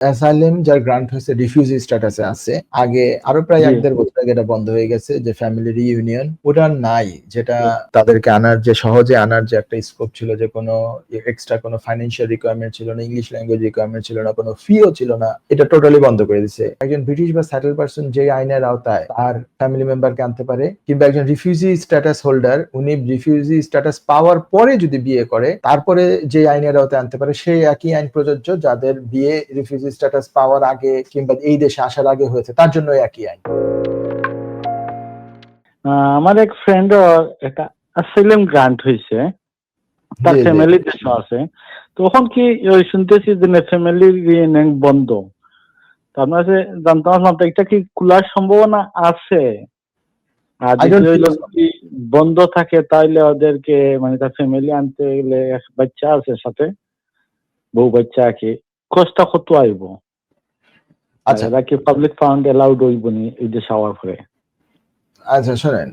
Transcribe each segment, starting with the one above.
Asylum যার grant হয়েছে refugee স্ট্যাটাসে আছে। আগে আরো প্রায় জি। ১-১.৫ বছর আগে এটা বন্ধ হয়ে গেছে যে ফ্যামিলি রিইউনিয়ন ওটা নাই। যেটা জি। তাদেরকে সহজে আনার যে একটা স্কোপ ছিল যে কোনো এক্সট্রা কোনো ফাইন্যান্সিয়াল রিকোয়ারমেন্ট ছিল না, ইংলিশ ল্যাঙ্গুয়েজ রিকোয়ারমেন্ট ছিল না, কোনো ফিও ছিল না। এটা টোটালি বন্ধ করে দিছে। একজন ব্রিটিশ বা সেটেল পারসন যে আইনের আওতায় তার ফ্যামিলি মেম্বারকে আনতে পারে কিংবা একজন রিফিউজি স্ট্যাটাস হোল্ডার উনি রিফিউজি স্ট্যাটাস পাওয়ার পরে যদি বিয়ে করে তারপরে যে আইনের আওতায় আনতে পারে সেই একই আইন প্রযোজ্য যাদের বিয়ে রিফিউজি স্ট্যাটাস পাওয়ার আগে কিংবা এই দেশে আসার আগে হয়েছে তার জন্য একই আইন। আমার এক ফ্রেন্ড একটা অ্যাসাইলাম গ্রান্ট হয়েছে, তার ফ্যামিলি দেশে আছে। তখন কি ওই শুনতেছি যে ফ্যামিলি রিইউনিয়ন বন্ধ। তার মানে জানতে পারলাম এটা কি খোলার সম্ভাবনা আছে? আর যদি কি বন্ধ থাকে তাহলে ওদেরকে মানে তার ফ্যামিলি আনতে গেলে বাচ্চা আছে সাথে, বউ বাচ্চা কি কষ্ট কত আইব? আচ্ছা, এটা কি পাবলিক ফান্ড এলাউড হইব নি এই দেশে আওয়ার পরে? আচ্ছা শোনেন,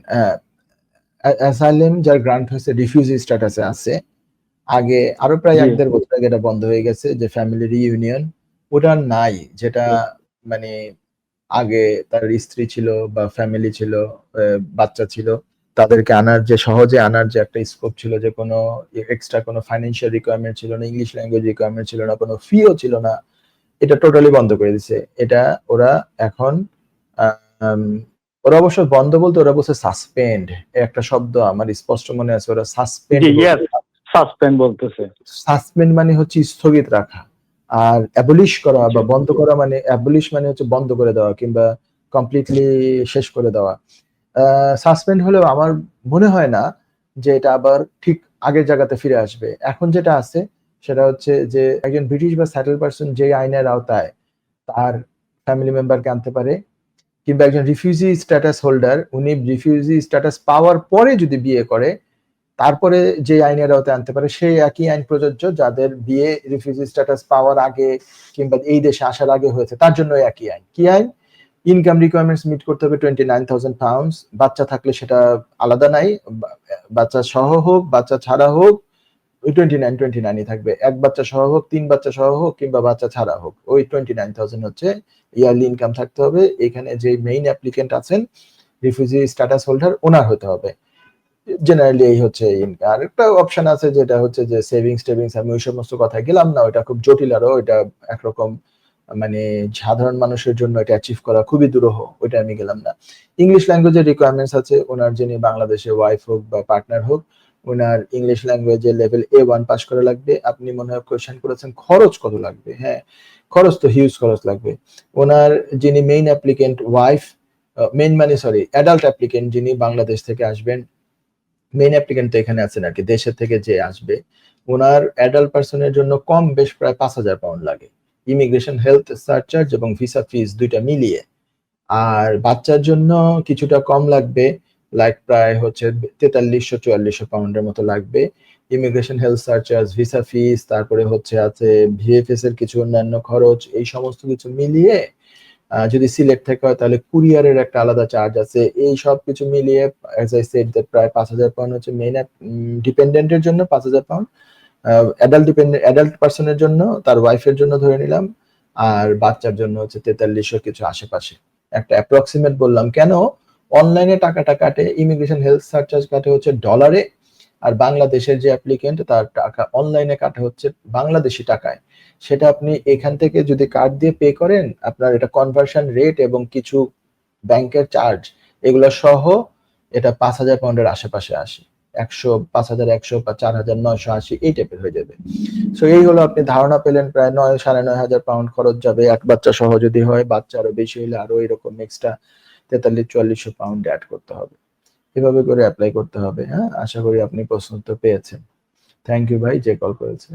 অ্যাসাইলাম যার গ্রান্ট হয়েছে রিফিউজি স্ট্যাটাসে আছে। আগে আরো প্রায় ১-১.৫ বছর আগে এটা বন্ধ হয়ে গেছে যে ফ্যামিলি রিইউনিয়ন ওটা নাই। যেটা মানে আগে তার স্ত্রী ছিল বা ফ্যামিলি ছিল, বাচ্চা ছিল, তাদেরকে সহজে আনার যে একটা স্কোপ ছিল যে কোনো এক্সট্রা কোনো ফাইন্যান্সিয়াল রিকোয়ারমেন্ট ছিল না, ইংলিশ ল্যাঙ্গুয়েজ রিকোয়ারমেন্ট ছিল না, কোনো ফিও ছিল না। এটা টোটালি বন্ধ করে দিছে। এটা ওরা এখন ওরা অবশ্য বন্ধ বলতে ওরা বলছে সাসপেন্ড। একটা শব্দ আমার স্পষ্ট মনে আছে, ওরা সাসপেন্ড বলতেছে। সাসপেন্ড মানে হচ্ছে স্থগিত রাখা। আর অ্যাবলিশ করা বা বন্ধ করা মানে অ্যাবলিশ মানে হচ্ছে বন্ধ করে দেওয়া কিংবা কমপ্লিটলি শেষ করে দেওয়া। সাসপেন্ড হলেও আমার মনে হয় না যে এটা আবার ঠিক আগের জায়গাতে ফিরে আসবে। এখন যেটা আছে সেটা হচ্ছে যে একজন ব্রিটিশ বা সেটেল পারসন যে আইনের আওতায় তার ফ্যামিলি মেম্বারকে আনতে পারে কিংবা একজন রিফিউজি স্ট্যাটাস হোল্ডার উনি রিফিউজি স্ট্যাটাস পাওয়ার পরে যদি বিয়ে করে তারপরে যে আইনের আওতায় আনতে পারে সেই একই আইন প্রযোজ্য যাদের বিয়ে রিফিউজি স্ট্যাটাস পাওয়ার আগে কিংবা এই দেশে আসার আগে হয়েছে তার জন্য একই আইন। কি আইন? ইনকাম রিকোয়ারমেন্টস মিট করতে হবে 29,000 পাউন্ডস। বাচ্চা থাকলে সেটা আলাদা নাই, বাচ্চা সহ হোক বাচ্চা ছাড়া হোক ওই 29 থাকবে। এক বাচ্চা সহ হোক, ৩ বাচ্চা সহ হোক কিংবা বাচ্চা ছাড়া হোক ওই 29,000 হচ্ছে ইয়ারলি ইনকাম থাকতে হবে। এখানে যে মেইন অ্যাপ্লিকেন্ট আছেন রিফিউজি স্ট্যাটাস হোল্ডার ওনার হতে হবে। জেনারেলি এই হচ্ছে আর একটা অপশন আছে যেটা হচ্ছে যে সেভিংস আমি ওই সমস্ত কথায় গেলাম না, ওটা খুব জটিল, আরো এটা একরকম মানে সাধারণ মানুষের জন্য এটা অ্যাচিভ করা খুবই দুরূহ, ওইটা আমি গেলাম না। ইংলিশ ল্যাঙ্গুয়েজের রিকোয়ারমেন্টস আছে ওনার, যিনি বাংলাদেশে ওয়াইফ হোক বা পার্টনার হোক ওনার ইংলিশ ল্যাঙ্গুয়েজের লেভেল A1 পাস করা লাগবে। আপনি মনে হয় কোয়েশ্চেন করেছেন খরচ কত লাগবে। হ্যাঁ, খরচ তো হিউজ খরচ লাগবে। ওনার যিনি মেইন অ্যাপ্লিকেন্ট ওয়াইফ, মেইন মানে সরি অ্যাডাল্ট অ্যাপ্লিকেন্ট যিনি বাংলাদেশ থেকে আসবেন, মেইন অ্যাপ্লিকেন্ট তো এখানে আছেন আর কি, দেশের থেকে যে আসবে ওনার অ্যাডাল্ট পার্সনের জন্য কম বেশ প্রায় ৫,০০০ পাউন্ড লাগে, ইমিগ্রেশন হেলথ সারচার্জ এবং ভিসা ফিস দুইটা মিলিয়ে। আর বাচ্চার জন্য কিছুটা কম লাগবে, লাইক প্রায় হচ্ছে ৪৩০০-৪৪০০ পাউন্ডের মতো লাগবে। ইমিগ্রেশন হেলথ সারচার্জ, ভিসা ফিস, তারপরে হচ্ছে আছে ভিএফএস এর কিছু অন্যান্য খরচ, এই সমস্ত কিছু মিলিয়ে যদি সিলেক্ট থেকে হয় তাহলে কুরিয়ারের একটা আলাদা চার্জ আছে। এই সব কিছু মিলিয়ে অ্যাজ আই সেড প্রায় ৫,০০০ পাউন্ড হচ্ছে মেইন ডিপেন্ডেন্টের জন্য ৫,০০০ পাউন্ড, অ্যাডাল্ট পার্সনের জন্য তার ওয়াইফের জন্য ধরে নিলাম, আর বাচ্চার জন্য হচ্ছে ৪৩০০ কিছু আশেপাশে। একটা অ্যাপ্রক্সিমেট বললাম, কেন অনলাইনে টাকাটা কাটে, ইমিগ্রেশন হেলথ সারচার্জ কাটে হচ্ছে ডলারে, আর বাংলাদেশের যে অ্যাপ্লিকেন্ট তার টাকা অনলাইনে কাটে হচ্ছে বাংলাদেশি টাকায়। সেটা আপনি এখান থেকে যদি কার্ড দিয়ে পে করেন আপনার এটা কনভার্সন রেট এবং কিছু ব্যাংকের চার্জ এগুলো সহ এটা ৫,০০০ পাউন্ডের আশেপাশে আসে, ৫,১০০ বা ৪,৯৮০ এই টাইপের হয়ে যাবে। সো এই হলো, আপনি ধারণা পেলেন প্রায় ৯,৫০০ পাউন্ড খরচ যাবে এক বাচ্চা সহ যদি হয়, বাচ্চা আরো বেশি হলে আরো এরকম এক্সট্রা ৪৩-৪৪০০ পাউন্ড অ্যাড করতে হবে। এভাবে করে অ্যাপ্লাই করতে হবে। হ্যাঁ, আশা করি আপনি প্রশ্ন উত্তর পেয়েছেন। থ্যাংক ইউ ভাই যে কল করেছেন।